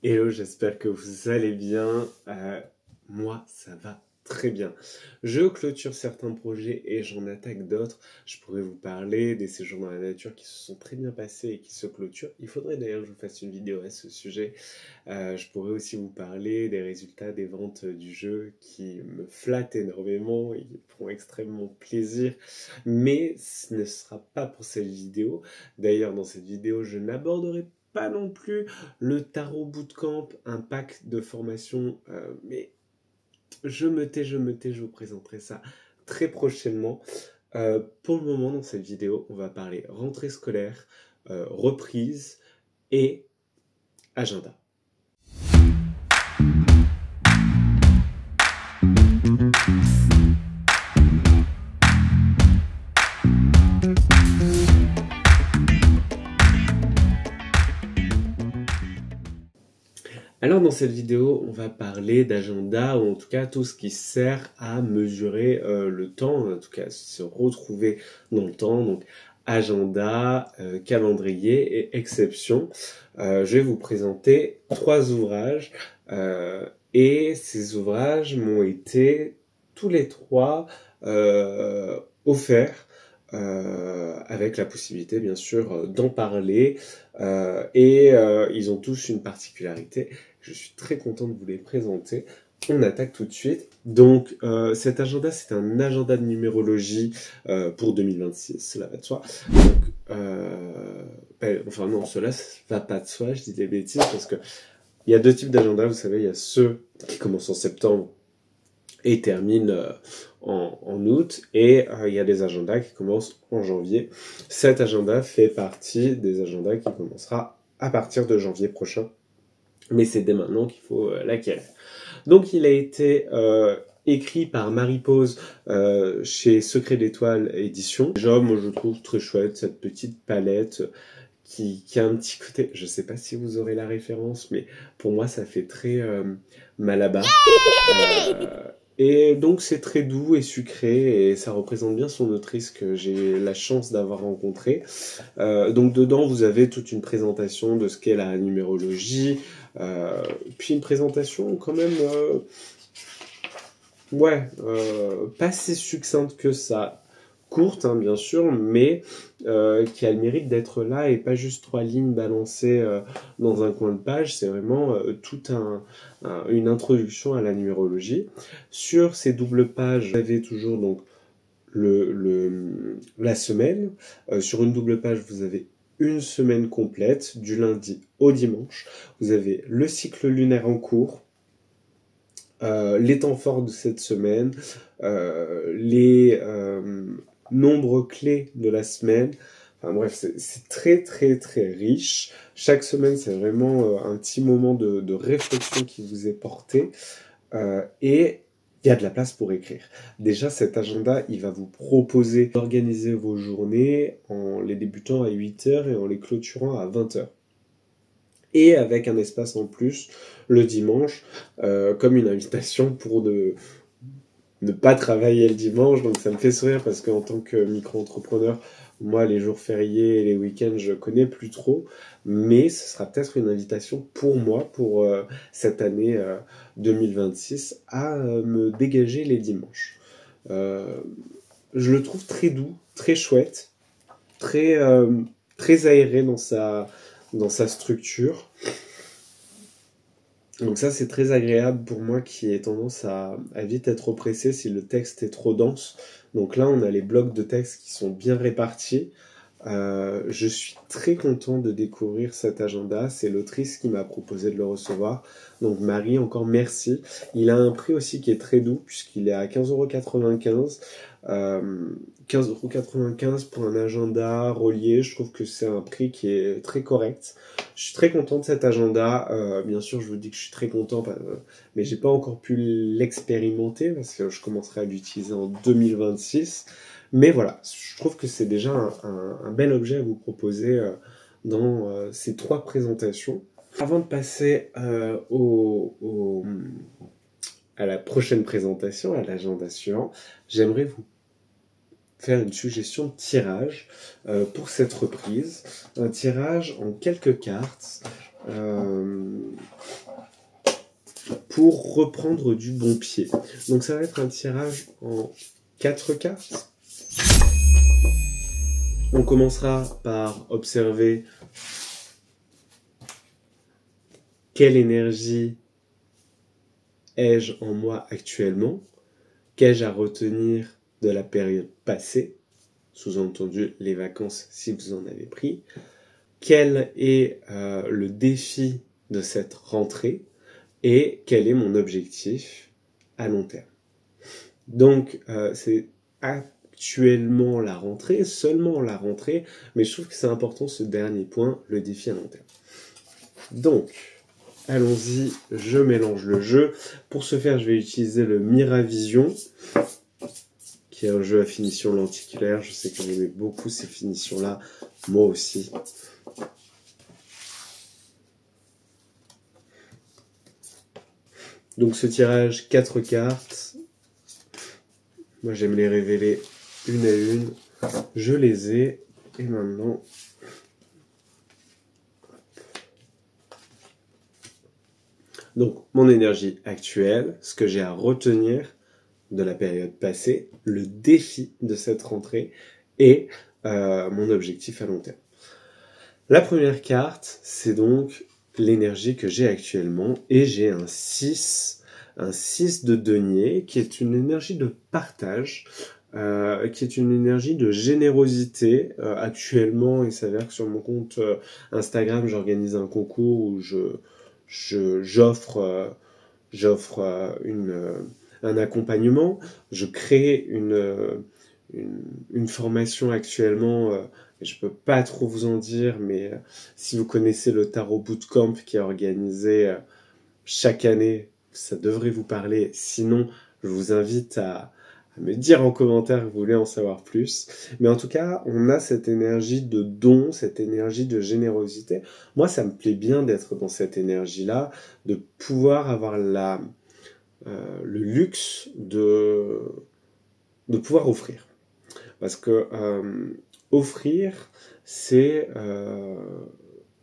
Hello, j'espère que vous allez bien. Moi, ça va très bien. Je clôture certains projets et j'en attaque d'autres. Je pourrais vous parler des séjours dans la nature qui se sont très bien passés et qui se clôturent. Il faudrait d'ailleurs que je vous fasse une vidéo à ce sujet. Je pourrais aussi vous parler des résultats des ventes du jeu qui me flattent énormément et qui font extrêmement plaisir. Mais ce ne sera pas pour cette vidéo. D'ailleurs, dans cette vidéo, je n'aborderai pas non plus le Tarot Bootcamp, un pack de formation, mais je vous présenterai ça très prochainement. Pour le moment, dans cette vidéo, on va parler rentrée scolaire, reprise et agenda. Alors dans cette vidéo, on va parler d'agenda, ou en tout cas tout ce qui sert à mesurer le temps, en tout cas se retrouver dans le temps, donc agenda, calendrier et exception. Je vais vous présenter 3 ouvrages et ces ouvrages m'ont été tous les 3 offerts avec la possibilité bien sûr d'en parler et ils ont tous une particularité. Je suis très content de vous les présenter. On attaque tout de suite. Donc cet agenda, c'est un agenda de numérologie pour 2026, cela va de soi. Donc, enfin non, cela va pas de soi, je dis des bêtises, parce que il y a 2 types d'agendas, vous savez, il y a ceux qui commencent en septembre et terminent en août, et il y a des agendas qui commencent en janvier. Cet agenda fait partie des agendas qui commencera à partir de janvier prochain, mais c'est dès maintenant qu'il faut l'acquérir. Donc il a été écrit par Marie-Pose chez Secret d'Étoile Édition. Déjà, moi je trouve très chouette cette petite palette qui a un petit côté, je sais pas si vous aurez la référence, mais pour moi ça fait très Malabar. Et donc c'est très doux et sucré et ça représente bien son autrice que j'ai la chance d'avoir rencontrée. Donc dedans vous avez toute une présentation de ce qu'est la numérologie, puis une présentation quand même pas si succincte que ça, courte hein, bien sûr, mais qui a le mérite d'être là et pas juste 3 lignes balancées dans un coin de page. C'est vraiment toute une introduction à la numérologie. Sur ces doubles pages, vous avez toujours donc la semaine. Sur une double page, vous avez une semaine complète, du lundi au dimanche. Vous avez le cycle lunaire en cours, les temps forts de cette semaine, les nombres clés de la semaine. Enfin bref, c'est très très très riche. Chaque semaine, c'est vraiment un petit moment de réflexion qui vous est porté. Et il y a de la place pour écrire. Déjà, cet agenda, il va vous proposer d'organiser vos journées en les débutant à 8h et en les clôturant à 20h. Et avec un espace en plus le dimanche, comme une invitation pour ne pas travailler le dimanche. Donc ça me fait sourire parce qu'en tant que micro-entrepreneur, moi les jours fériés et les week-ends je connais plus trop, mais ce sera peut-être une invitation pour moi pour cette année 2026 à me dégager les dimanches. Je le trouve très doux, très chouette, très très aéré dans sa structure. Donc ça, c'est très agréable pour moi qui ai tendance à vite être oppressé si le texte est trop dense. Donc là, on a les blocs de texte qui sont bien répartis. Je suis très content de découvrir cet agenda. C'est l'autrice qui m'a proposé de le recevoir. Donc Marie, encore merci. Il a un prix aussi qui est très doux puisqu'il est à 15,95 €. 15,95 € pour un agenda relié. Je trouve que c'est un prix qui est très correct. Je suis très content de cet agenda. Bien sûr, je vous dis que je suis très content, mais j'ai pas encore pu l'expérimenter parce que je commencerai à l'utiliser en 2026. Mais voilà, je trouve que c'est déjà un bel objet à vous proposer dans ces 3 présentations. Avant de passer à la prochaine présentation, à l'agenda suivant, j'aimerais vous faire une suggestion de tirage pour cette reprise. Un tirage en quelques cartes. pour reprendre du bon pied. Donc ça va être un tirage en 4 cartes. On commencera par observer quelle énergie ai-je en moi actuellement, qu'ai-je à retenir de la période passée, sous-entendu les vacances si vous en avez pris, quel est le défi de cette rentrée et quel est mon objectif à long terme. Donc c'est actuellement la rentrée, seulement la rentrée, mais je trouve que c'est important ce dernier point, le défi à long terme. Donc, allons-y, je mélange le jeu. Pour ce faire, je vais utiliser le Miravision, qui est un jeu à finition lenticulaire. Je sais que j'aimais beaucoup ces finitions-là, moi aussi. Donc ce tirage, 4 cartes. Moi j'aime les révéler une à une. Je les ai. Et maintenant... Donc mon énergie actuelle, ce que j'ai à retenir de la période passée, le défi de cette rentrée et mon objectif à long terme. La première carte, c'est donc l'énergie que j'ai actuellement et j'ai un 6 de denier qui est une énergie de partage, qui est une énergie de générosité. Actuellement, il s'avère que sur mon compte Instagram, j'organise un concours où j'offre un accompagnement. Je crée une formation actuellement. Je peux pas trop vous en dire, mais si vous connaissez le Tarot Bootcamp qui est organisé chaque année, ça devrait vous parler. Sinon, je vous invite à me dire en commentaire que vous voulez en savoir plus. Mais en tout cas, on a cette énergie de don, cette énergie de générosité. Moi, ça me plaît bien d'être dans cette énergie-là, de pouvoir avoir le luxe de pouvoir offrir. Parce que offrir, c'est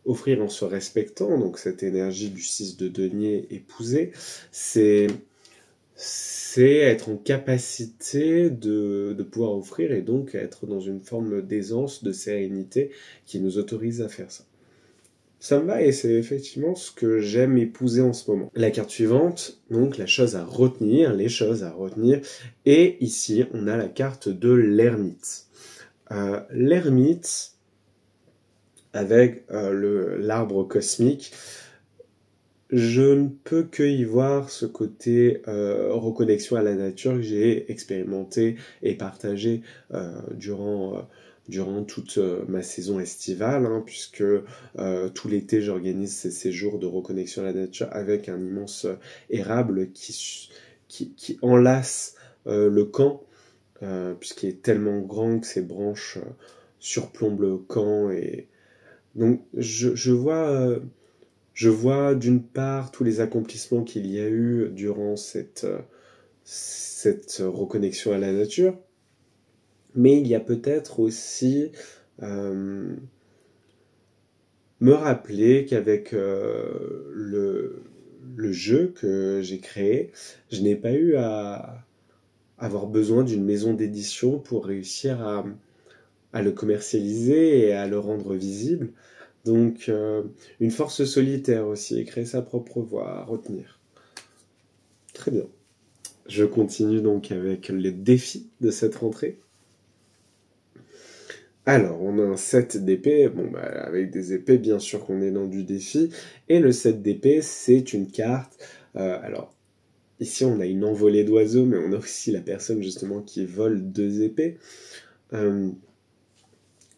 offrir en se respectant, donc cette énergie du 6 de denier épousée, c'est être en capacité de pouvoir offrir et donc être dans une forme d'aisance, de sérénité qui nous autorise à faire ça. Ça me va et c'est effectivement ce que j'aime épouser en ce moment. La carte suivante, donc les choses à retenir. Et ici, on a la carte de l'ermite. L'ermite, avec l'arbre cosmique, je ne peux que y voir ce côté reconnexion à la nature que j'ai expérimenté et partagé durant toute ma saison estivale, hein, puisque tout l'été j'organise ces séjours de reconnexion à la nature avec un immense érable qui enlace le camp, puisqu'il est tellement grand que ses branches surplombent le camp. Et donc je vois d'une part tous les accomplissements qu'il y a eu durant cette reconnexion à la nature, mais il y a peut-être aussi me rappeler qu'avec le jeu que j'ai créé, je n'ai pas eu à avoir besoin d'une maison d'édition pour réussir à le commercialiser et à le rendre visible. Donc, une force solitaire aussi, créer sa propre voie à retenir. Très bien. Je continue donc avec les défis de cette rentrée. Alors, on a un 7 d'épée, avec des épées, bien sûr qu'on est dans du défi, et le 7 d'épée, c'est une carte, alors, ici on a une envolée d'oiseaux, mais on a aussi la personne justement qui vole 2 épées,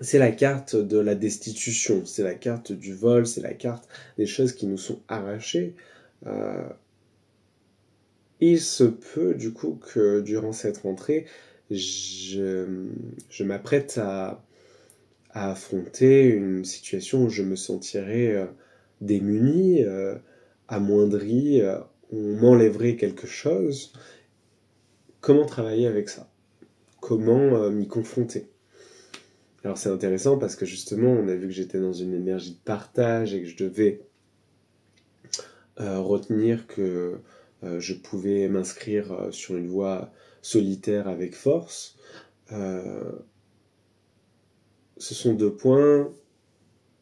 c'est la carte de la destitution, c'est la carte du vol, c'est la carte des choses qui nous sont arrachées. Il se peut du coup que durant cette rentrée, je m'apprête à affronter une situation où je me sentirais démuni, amoindri, on m'enlèverait quelque chose. Comment travailler avec ça? Comment m'y confronter? Alors c'est intéressant parce que justement, on a vu que j'étais dans une énergie de partage et que je devais retenir que je pouvais m'inscrire sur une voie solitaire avec force. Ce sont 2 points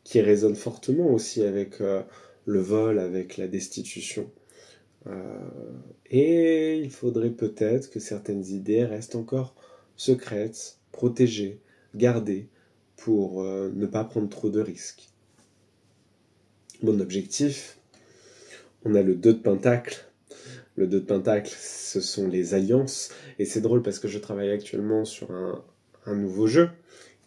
qui résonnent fortement aussi avec le vol, avec la destitution. Et il faudrait peut-être que certaines idées restent encore secrètes, protégées, gardées, pour ne pas prendre trop de risques. Mon objectif, on a le 2 de Pentacle. Le 2 de Pentacle, ce sont les alliances. Et c'est drôle parce que je travaille actuellement sur un nouveau jeu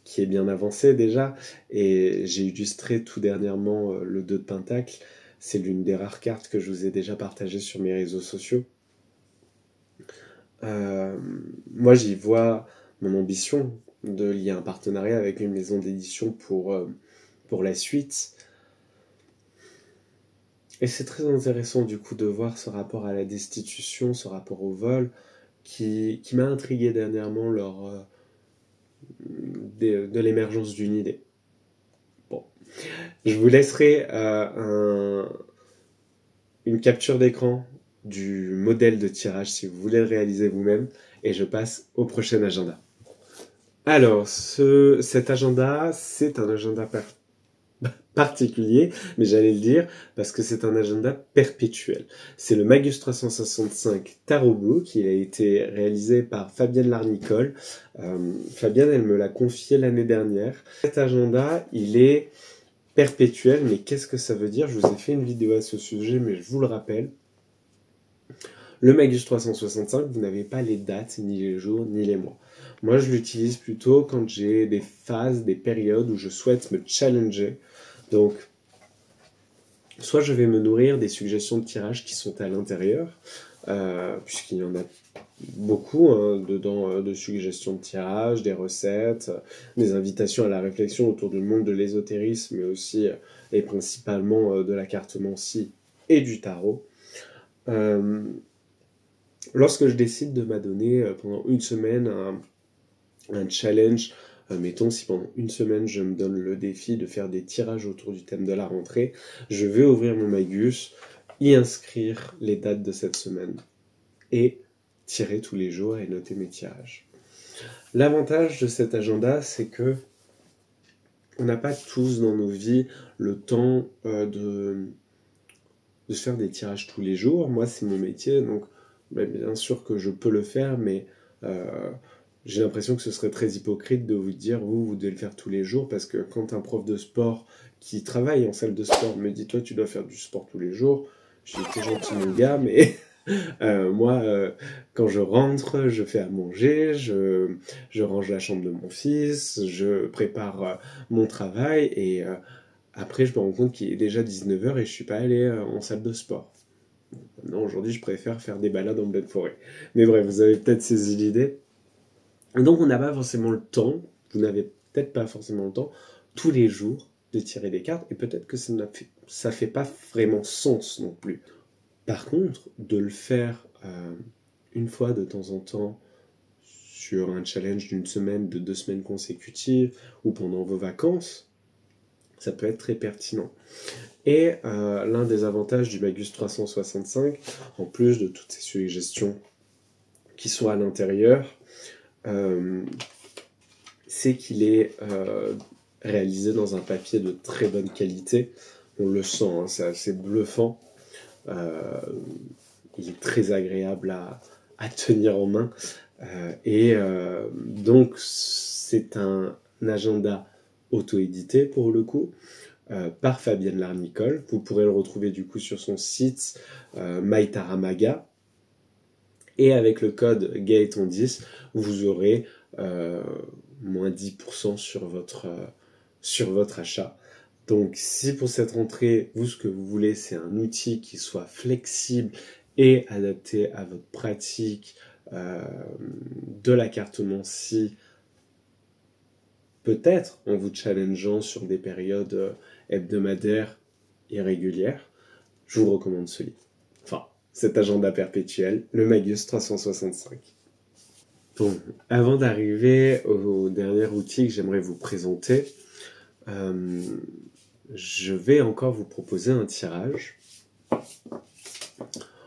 qui est bien avancé déjà. Et j'ai illustré tout dernièrement le 2 de Pentacle. C'est l'une des rares cartes que je vous ai déjà partagées sur mes réseaux sociaux. Moi, j'y vois mon ambition de lier un partenariat avec une maison d'édition pour la suite. Et c'est très intéressant du coup de voir ce rapport à la destitution, ce rapport au vol, qui m'a intrigué dernièrement lors de l'émergence d'une idée. Bon, je vous laisserai une capture d'écran du modèle de tirage si vous voulez le réaliser vous-même, et je passe au prochain agenda. Alors, cet agenda, c'est un agenda particulier, mais j'allais le dire, parce que c'est un agenda perpétuel. C'est le Magus 365 Tarot Book, il a été réalisé par Fabienne Larnicole. Fabienne, elle me l'a confié l'année dernière. Cet agenda, il est perpétuel, mais qu'est-ce que ça veut dire? Je vous ai fait une vidéo à ce sujet, mais je vous le rappelle. Le Magus 365, vous n'avez pas les dates, ni les jours, ni les mois. Moi, je l'utilise plutôt quand j'ai des phases, des périodes où je souhaite me challenger. Donc, soit je vais me nourrir des suggestions de tirage qui sont à l'intérieur, puisqu'il y en a beaucoup dedans, de suggestions de tirage, des recettes, des invitations à la réflexion autour du monde de l'ésotérisme, mais aussi et principalement de la cartomancie et du tarot. Lorsque je décide de m'adonner pendant une semaine un challenge, mettons si pendant une semaine je me donne le défi de faire des tirages autour du thème de la rentrée, je vais ouvrir mon Magus, y inscrire les dates de cette semaine et tirer tous les jours et noter mes tirages. L'avantage de cet agenda, c'est que on n'a pas tous dans nos vies le temps de se faire des tirages tous les jours. Moi, c'est mon métier, donc bien sûr que je peux le faire, mais j'ai l'impression que ce serait très hypocrite de vous dire vous devez le faire tous les jours, parce que quand un prof de sport qui travaille en salle de sport me dit toi tu dois faire du sport tous les jours, je dis t'es gentil mon gars, mais moi quand je rentre, je fais à manger, je range la chambre de mon fils, je prépare mon travail, et après je me rends compte qu'il est déjà 19h et je suis pas allé en salle de sport. Non, aujourd'hui, je préfère faire des balades en pleine forêt. Mais bref, vous avez peut-être saisi l'idée. Donc, on n'a pas forcément le temps, vous n'avez peut-être pas forcément le temps, tous les jours, de tirer des cartes, et peut-être que ça fait pas vraiment sens non plus. Par contre, de le faire une fois de temps en temps, sur un challenge d'une semaine, de 2 semaines consécutives, ou pendant vos vacances, ça peut être très pertinent. Et l'un des avantages du Magus 365, en plus de toutes ces suggestions qui sont à l'intérieur, c'est qu'il est réalisé dans un papier de très bonne qualité. On le sent, hein, c'est assez bluffant. Il est très agréable à tenir en main. Donc, c'est un agenda auto-édité pour le coup. Par Fabienne Larnicole. Vous pourrez le retrouver du coup sur son site MyTaramaga. Et avec le code Gaëtan10, vous aurez moins 10% sur votre achat. Donc si pour cette rentrée, ce que vous voulez, c'est un outil qui soit flexible et adapté à votre pratique de la cartomancie, peut-être en vous challengeant sur des périodes hebdomadaires irrégulières, je vous recommande ce livre. Enfin, cet agenda perpétuel, le Magus 365. Bon, avant d'arriver au dernier outil que j'aimerais vous présenter, je vais encore vous proposer un tirage.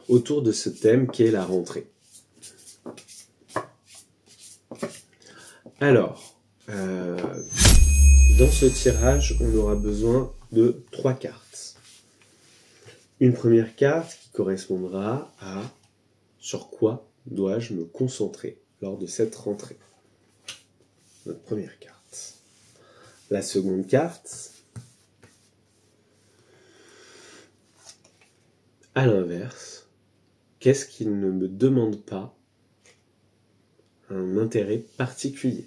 autour de ce thème qu'est la rentrée. Alors, dans ce tirage, on aura besoin de 3 cartes. Une première carte qui correspondra à sur quoi dois-je me concentrer lors de cette rentrée. Notre première carte. La seconde carte, à l'inverse, qu'est-ce qui ne me demande pas un intérêt particulier,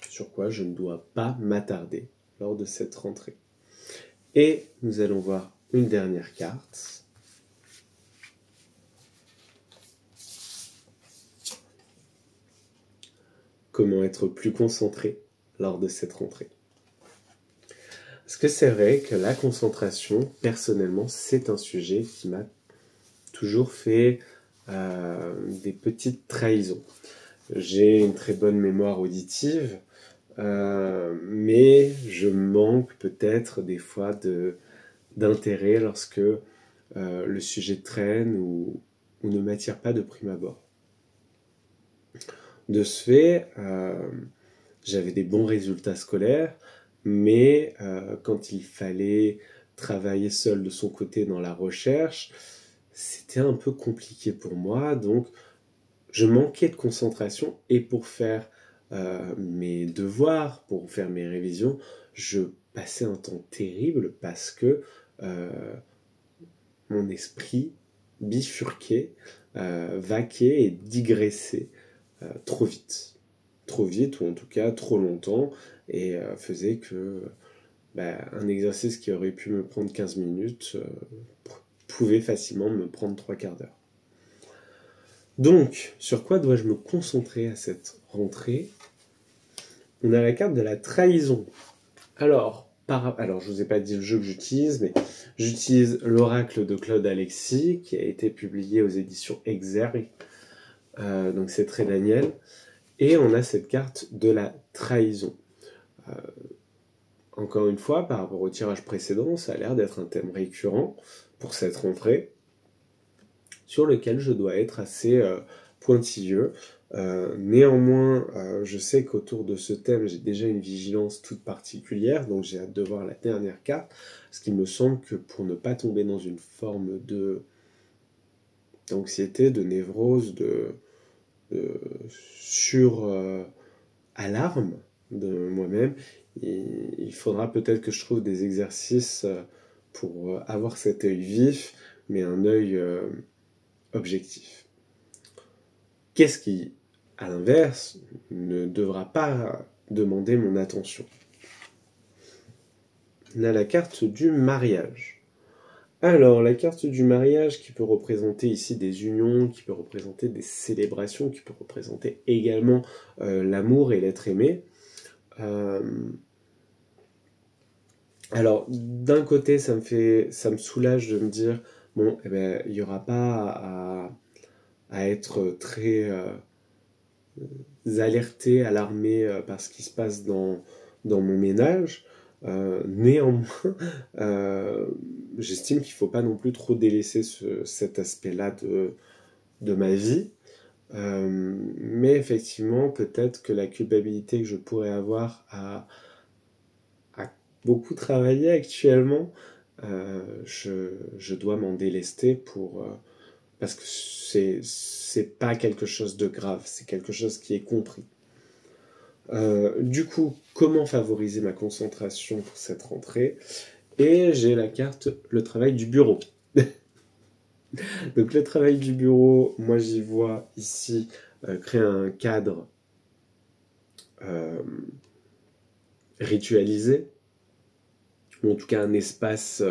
sur quoi je ne dois pas m'attarder lors de cette rentrée. Et nous allons voir une dernière carte. Comment être plus concentré lors de cette rentrée. Parce que c'est vrai que la concentration, personnellement, c'est un sujet qui m'a toujours fait des petites trahisons. J'ai une très bonne mémoire auditive, mais je manque peut-être des fois d'intérêt lorsque le sujet traîne ou ne m'attire pas de prime abord. De ce fait, j'avais des bons résultats scolaires, mais quand il fallait travailler seul de son côté dans la recherche, c'était un peu compliqué pour moi, donc je manquais de concentration, et pour faire mes devoirs, pour faire mes révisions, je passais un temps terrible parce que mon esprit bifurquait, vaquait et digressait trop vite, ou en tout cas trop longtemps, et faisait que un exercice qui aurait pu me prendre 15 minutes pouvait facilement me prendre 3/4 d'heure. Donc, sur quoi dois-je me concentrer à cette rentrée? On a la carte de la trahison. Alors, je vous ai pas dit le jeu que j'utilise, mais j'utilise l'oracle de Claude Alexis, qui a été publié aux éditions Exergue. Donc c'est très Daniel. Et on a cette carte de la trahison. Encore une fois, par rapport au tirage précédent, ça a l'air d'être un thème récurrent pour cette rentrée, sur lequel je dois être assez pointilleux. Néanmoins, je sais qu'autour de ce thème, j'ai déjà une vigilance toute particulière, donc j'ai hâte de voir la dernière carte, parce qu'il me semble que pour ne pas tomber dans une forme d'anxiété, de névrose, de sur-alarme de moi-même, il faudra peut-être que je trouve des exercices pour avoir cet œil vif, mais un œil objectif. Qu'est-ce qui, à l'inverse, ne devra pas demander mon attention? On a la carte du mariage. Alors, la carte du mariage qui peut représenter ici des unions, qui peut représenter des célébrations, qui peut représenter également l'amour et l'être aimé. Alors, d'un côté, ça me soulage de me dire, bon, il n'y aura pas à être très alerté, alarmé par ce qui se passe dans mon ménage. Néanmoins, j'estime qu'il ne faut pas non plus trop délaisser cet aspect-là de ma vie. Mais effectivement, peut-être que la culpabilité que je pourrais avoir à beaucoup travailler actuellement, je dois m'en délester parce que c'est pas quelque chose de grave, c'est quelque chose qui est compris. Du coup, comment favoriser ma concentration pour cette rentrée? Et j'ai la carte le travail du bureau. Donc le travail du bureau, moi j'y vois ici créer un cadre ritualisé, ou en tout cas un espace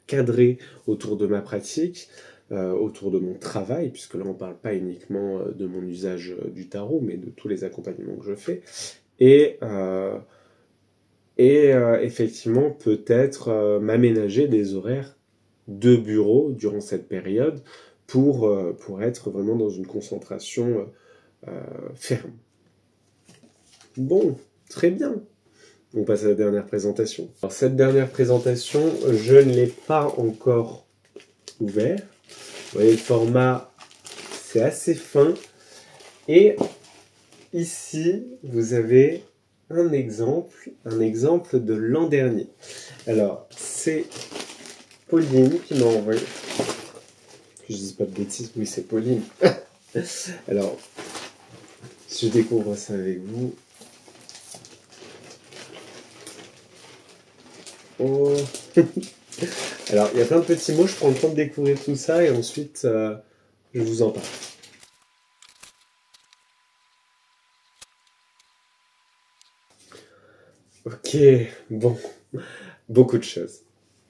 cadré autour de ma pratique, autour de mon travail, puisque là on ne parle pas uniquement de mon usage du tarot, mais de tous les accompagnements que je fais. Et effectivement, peut-être m'aménager des horaires de bureau durant cette période pour être vraiment dans une concentration ferme. Bon, très bien. On passe à la dernière présentation. Alors, cette dernière présentation, je ne l'ai pas encore ouverte. voyez, le format, c'est assez fin. Et ici, vous avez un exemple de l'an dernier. Alors, c'est Pauline qui m'a envoyé. Que je dis pas de bêtises, oui, c'est Pauline. Alors, je découvre ça avec vous. Oh. Alors, il y a plein de petits mots, je prends le temps de découvrir tout ça et ensuite, je vous en parle. Ok, bon, beaucoup de choses.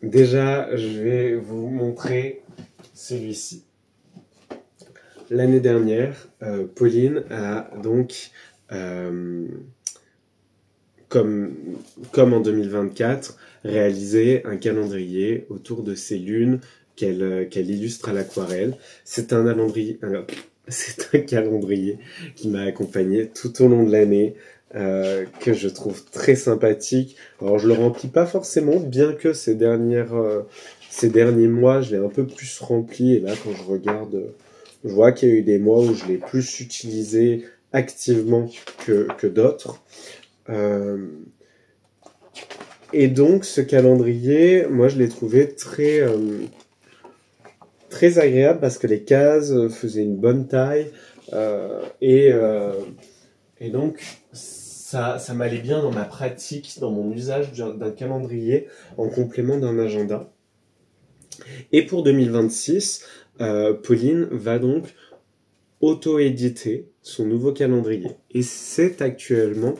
Déjà, je vais vous montrer celui-ci. L'année dernière, Pauline a donc, comme en 2024, réalisé un calendrier autour de ses lunes qu'elle illustre à l'aquarelle. C'est un calendrier qui m'a accompagné tout au long de l'année, que je trouve très sympathique. Alors je le remplis pas forcément, bien que ces derniers mois, je l'ai un peu plus rempli. Et là, quand je regarde, je vois qu'il y a eu des mois où je l'ai plus utilisé activement que d'autres. Et donc, ce calendrier, moi, je l'ai trouvé très agréable parce que les cases faisaient une bonne taille et donc ça m'allait bien dans ma pratique, dans mon usage d'un calendrier en complément d'un agenda. Et pour 2026, Pauline va donc auto-éditer son nouveau calendrier. Et c'est actuellement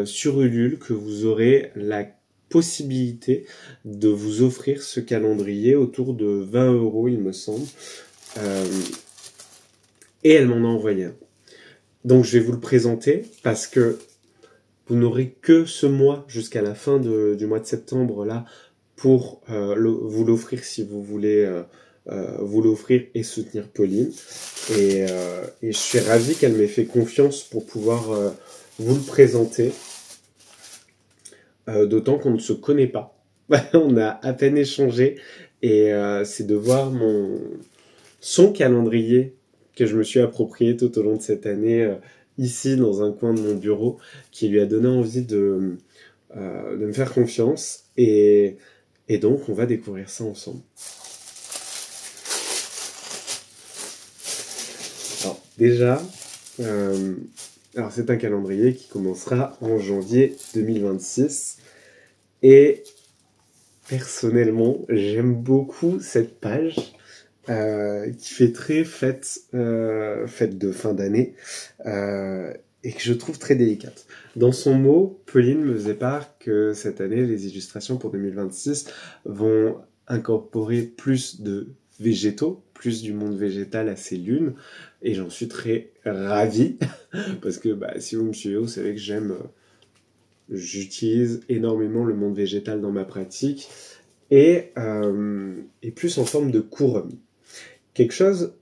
sur Ulule que vous aurez la possibilité de vous offrir ce calendrier autour de 20 €, il me semble. Et elle m'en a envoyé un. Donc je vais vous le présenter parce que vous n'aurez que ce mois jusqu'à la fin du mois de septembre là pour vous l'offrir si vous voulez vous l'offrir et soutenir Pauline. Et je suis ravi qu'elle m'ait fait confiance pour pouvoir vous le présenter. D'autant qu'on ne se connaît pas. On a à peine échangé et c'est de voir son calendrier que je me suis approprié tout au long de cette année ici dans un coin de mon bureau qui lui a donné envie de me faire confiance et donc on va découvrir ça ensemble. Alors déjà, alors c'est un calendrier qui commencera en janvier 2026 et personnellement j'aime beaucoup cette page qui fait très fête de fin d'année et que je trouve très délicate. Dans son mot, Pauline me faisait part que cette année, les illustrations pour 2026 vont incorporer plus de végétaux, plus du monde végétal à ses lunes, et j'en suis très ravi, parce que si vous me suivez, vous savez que j'utilise énormément le monde végétal dans ma pratique, et plus en forme de couronne. Quelque chose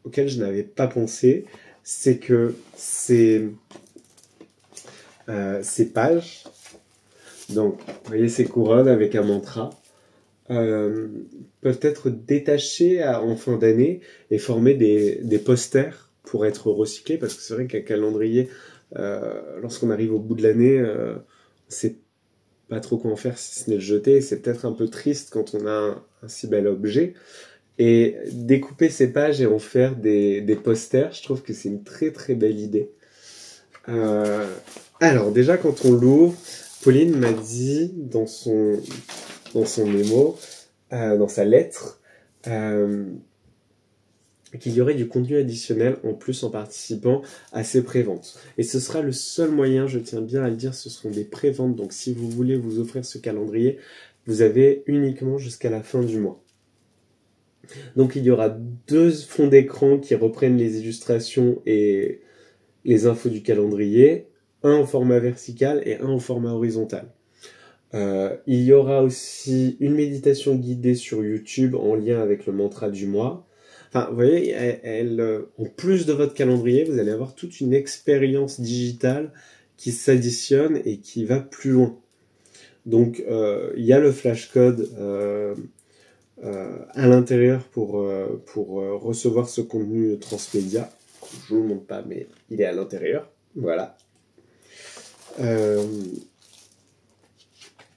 auquel je n'avais pas pensé, c'est que ces pages, donc vous voyez ces couronnes avec un mantra, peuvent être détachées en fin d'année et former des posters pour être recyclés, parce que c'est vrai qu'un calendrier, lorsqu'on arrive au bout de l'année, c'est pas trop quoi en faire si ce n'est le jeter. C'est peut-être un peu triste quand on a un si bel objet. Et découper ces pages et en faire des posters, je trouve que c'est une très très belle idée. Alors déjà quand on l'ouvre, Pauline m'a dit dans son mémo, dans sa lettre, qu'il y aurait du contenu additionnel en plus en participant à ces préventes. Et ce sera le seul moyen, je tiens bien à le dire, ce seront des préventes. Donc si vous voulez vous offrir ce calendrier, vous avez uniquement jusqu'à la fin du mois. Donc il y aura 2 fonds d'écran qui reprennent les illustrations et les infos du calendrier, un en format vertical et un en format horizontal. Il y aura aussi une méditation guidée sur YouTube en lien avec le mantra du mois. Enfin, vous voyez, en plus de votre calendrier, vous allez avoir toute une expérience digitale qui s'additionne et qui va plus loin. Donc, il y a le flashcode à l'intérieur pour recevoir ce contenu transmédia. Je ne vous le montre pas, mais il est à l'intérieur. Voilà.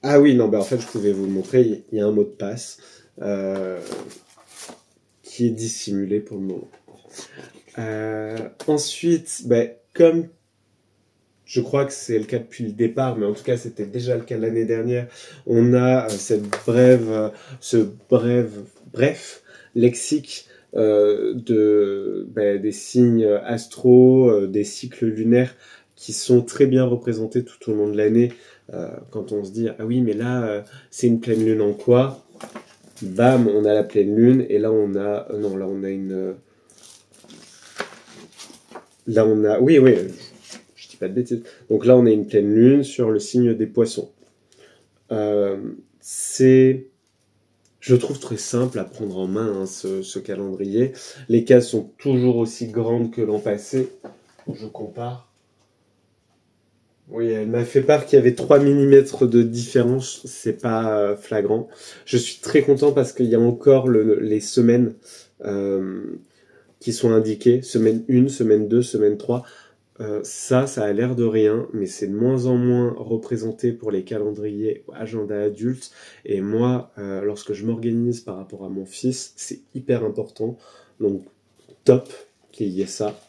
Ah oui, non, bah en fait, je pouvais vous le montrer. Il y a un mot de passe qui est dissimulé pour le moment. Ensuite, bah, comme je crois que c'est le cas depuis le départ, mais en tout cas c'était déjà le cas l'année dernière, on a ce bref lexique des signes astro, des cycles lunaires qui sont très bien représentés tout au long de l'année. Quand on se dit ah oui mais là c'est une pleine lune en quoi, bam on a la pleine lune et là on a oui je dis pas de bêtises. Donc là on a une pleine lune sur le signe des Poissons. Je trouve très simple à prendre en main ce calendrier. Les cases sont toujours aussi grandes que l'an passé. Je compare. Oui, elle m'a fait part qu'il y avait 3 mm de différence, c'est pas flagrant. Je suis très content parce qu'il y a encore les semaines qui sont indiquées, semaine 1, semaine 2, semaine 3. Ça a l'air de rien, mais c'est de moins en moins représenté pour les calendriers agenda adultes. Et moi, lorsque je m'organise par rapport à mon fils, c'est hyper important. Donc, top qu'il y ait ça.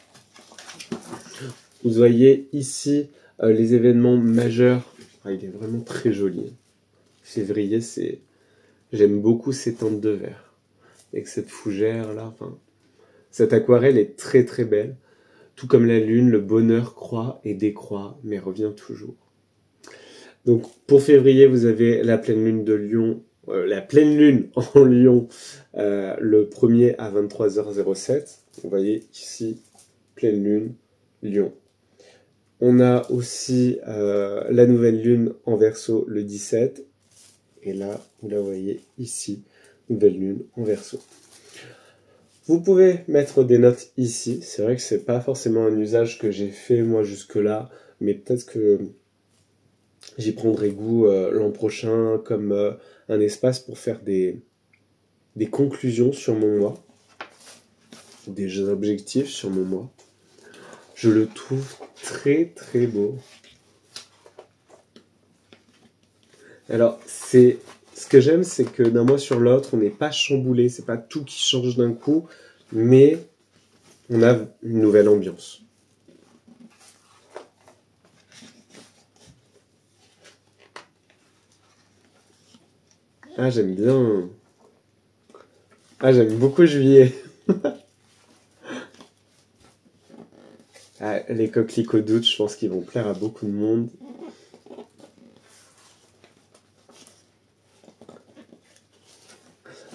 Vous voyez ici les événements majeurs. Ah, il est vraiment très joli. Février, j'aime beaucoup ces teintes de vert. Avec cette fougère là. Enfin, cette aquarelle est très très belle. Tout comme la lune, le bonheur croît et décroît, mais revient toujours. Donc pour février, vous avez la pleine lune de Lion, la pleine lune en Lion, le 1er à 23h07. Vous voyez ici, pleine lune, Lion. On a aussi la nouvelle lune en Verseau le 17. Et là, vous la voyez ici, nouvelle lune en Verseau. Vous pouvez mettre des notes ici. C'est vrai que c'est pas forcément un usage que j'ai fait moi jusque-là, mais peut-être que j'y prendrai goût l'an prochain comme un espace pour faire des conclusions sur mon mois, des objectifs sur mon mois. Je le trouve très très beau. Alors, ce que j'aime, c'est que d'un mois sur l'autre, on n'est pas chamboulé, c'est pas tout qui change d'un coup, mais on a une nouvelle ambiance. Ah, j'aime bien. Ah, j'aime beaucoup juillet. Ah, les coquelicots d'août, je pense qu'ils vont plaire à beaucoup de monde.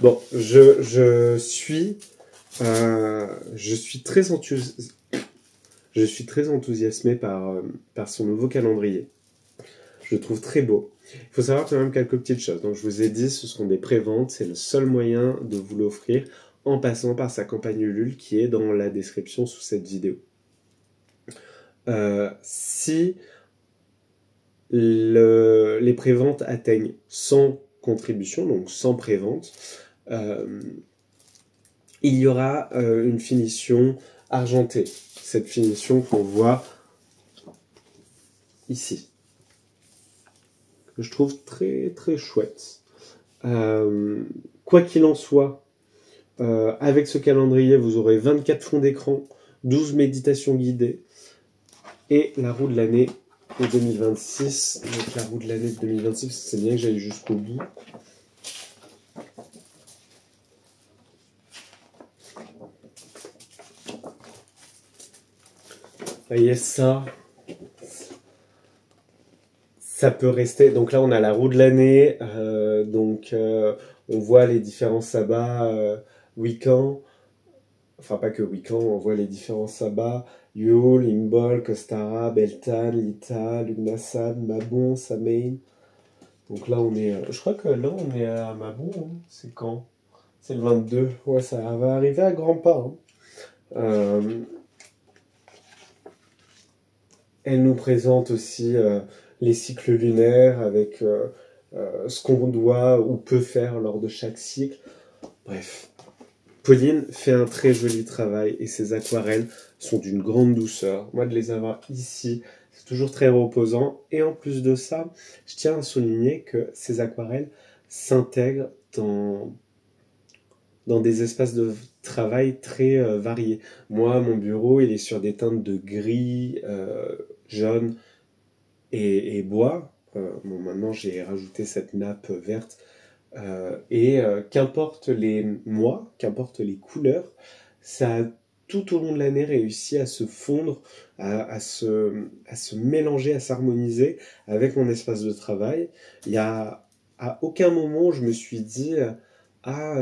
Bon, je suis très enthousiasmé par son nouveau calendrier. Je le trouve très beau. Il faut savoir quand même quelques petites choses. Donc, je vous ai dit, ce sont des préventes. C'est le seul moyen de vous l'offrir en passant par sa campagne Ulule qui est dans la description sous cette vidéo. Si les préventes atteignent 100 contributions, donc 100 préventes, il y aura une finition argentée. Cette finition qu'on voit ici. Que je trouve très très chouette. Quoi qu'il en soit, avec ce calendrier, vous aurez 24 fonds d'écran, 12 méditations guidées et la roue de l'année de 2026. Donc la roue de l'année de 2026, c'est bien que j'aille jusqu'au bout. Vous voyez ça peut rester. Donc là, on a la roue de l'année. On voit les différents sabbats Wiccan. Enfin, pas que Wiccan, on voit les différents sabbats. Yule, Imbol, Kostara, Beltan, Lita, Lugnasad, Mabon, Samain. Donc là, je crois que là, on est à Mabon. Hein. C'est quand? C'est le 22. Ouais, ça va arriver à grands pas. Hein. Elle nous présente aussi les cycles lunaires avec ce qu'on doit ou peut faire lors de chaque cycle. Bref, Pauline fait un très joli travail et ses aquarelles sont d'une grande douceur. Moi, de les avoir ici, c'est toujours très reposant. Et en plus de ça, je tiens à souligner que ces aquarelles s'intègrent dans des espaces de travail très variés. Moi, mon bureau, il est sur des teintes de gris, jaune et bois. Bon, maintenant, j'ai rajouté cette nappe verte. Qu'importe les mois, qu'importe les couleurs, ça a tout au long de l'année réussi à se fondre, à se mélanger, à s'harmoniser avec mon espace de travail. Il y a à aucun moment je me suis dit ah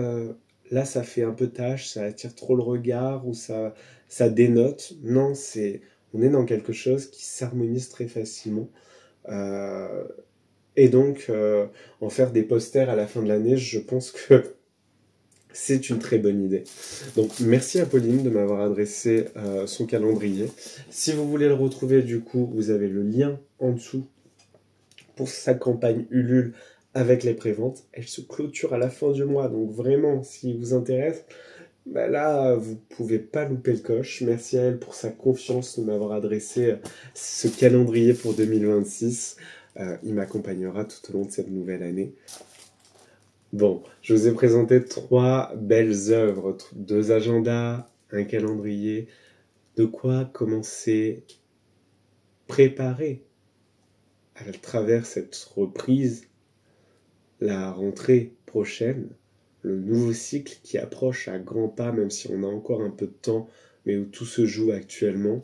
là ça fait un peu tache, ça attire trop le regard ou ça dénote. Non, on est dans quelque chose qui s'harmonise très facilement. Euh, et donc, en faire des posters à la fin de l'année, je pense que c'est une très bonne idée. Donc, merci à Pauline de m'avoir adressé son calendrier. Si vous voulez le retrouver, du coup, vous avez le lien en dessous pour sa campagne Ulule avec les préventes. Elle se clôture à la fin du mois, donc vraiment, s'il vous intéresse, bah là, vous pouvez pas louper le coche. Merci à elle pour sa confiance de m'avoir adressé ce calendrier pour 2026. Il m'accompagnera tout au long de cette nouvelle année. Bon, je vous ai présenté 3 belles œuvres, 2 agendas, un calendrier. De quoi commencer, préparer à travers cette reprise, la rentrée prochaine, le nouveau cycle qui approche à grands pas, même si on a encore un peu de temps, mais où tout se joue actuellement.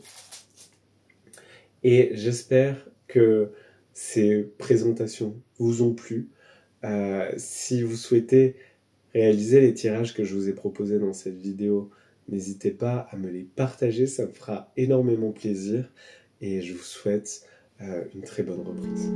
Et j'espère que ces présentations vous ont plu. Si vous souhaitez réaliser les tirages que je vous ai proposés dans cette vidéo, n'hésitez pas à me les partager, ça me fera énormément plaisir. Et je vous souhaite une très bonne reprise.